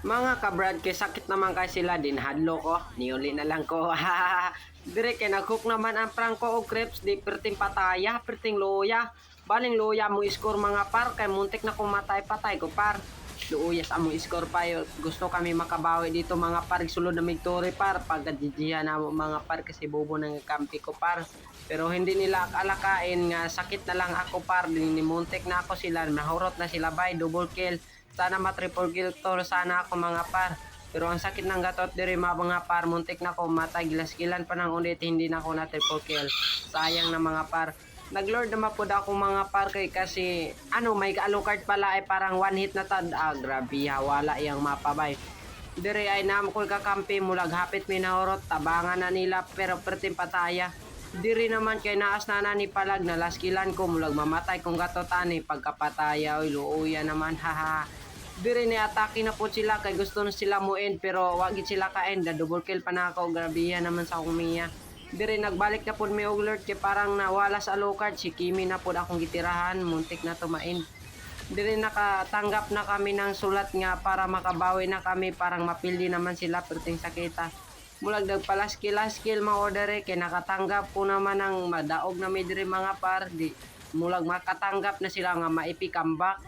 Mga kabrad, kay sakit naman kay sila din hadlo ko. Niuli na lang ko. Dire kay naghook naman ang prangko og crepes di perting pataya, perting loya. Baling loya mo score mga par kay muntik na kumatay patay ko par. Luuyas amo score pa yo. Gusto kami makabawi dito mga par sulod na victory par pagkajijihan na mga par kasi bobo nang kampi ko par. Pero hindi nila alakain nga sakit na lang ako par din ni muntik na ako sila mahurot na sila by double kill. Sana ma-triple kill to sana ako mga par. Pero ang sakit ng gatot diri mga par muntik na ko matay gilas-gilan pa nang ulit hindi na ako na triple kill. Sayang na mga par. Naglord naman po ako mga par kay kasi ano may alucard pala ay parang one hit na tad. Grabe wala yang mapabay. Dire ay naman ko kakampi mulag hapit minahorot tabangan na nila pero pertim pataya. Diri naman kay naas na ni palag na laskilan ko mulag mamatay kung gatot ani pagkapataya oy luuya naman haha. Diri ni atake na po sila kay gusto na sila mo end pero wagit sila ka end double kill pa na ako grabe naman sa kumiya. Dire nagbalik na po may alert kay parang nawala sa Alucard si Kimi na po akong gitirahan muntik na tumain. Dire nakatanggap na kami ng sulat nga para makabawi na kami parang mapildi naman sila perting sakita. Mulag nagpalaskil-laskil mga order kay nakatanggap po naman ng madaog na may dire mga par di mulag makatanggap na sila nga maipi comeback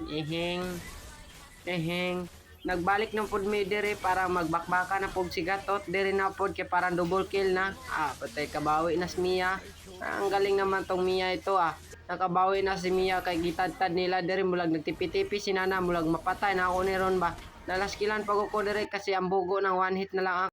nagbalik ng pod mi dire para magbakbaka na pod si Gatot dire na pod kay parang double kill na patay kabawi na si Mia. Ang galing naman tong Mia ito nakabawi na si Mia kay gitad-tad nila dire mulag nagtipi-tipi si Nana mulag mapatay na ako ni ron ba nalaskilan pag ako dire kasi ang bugo ng one hit na lang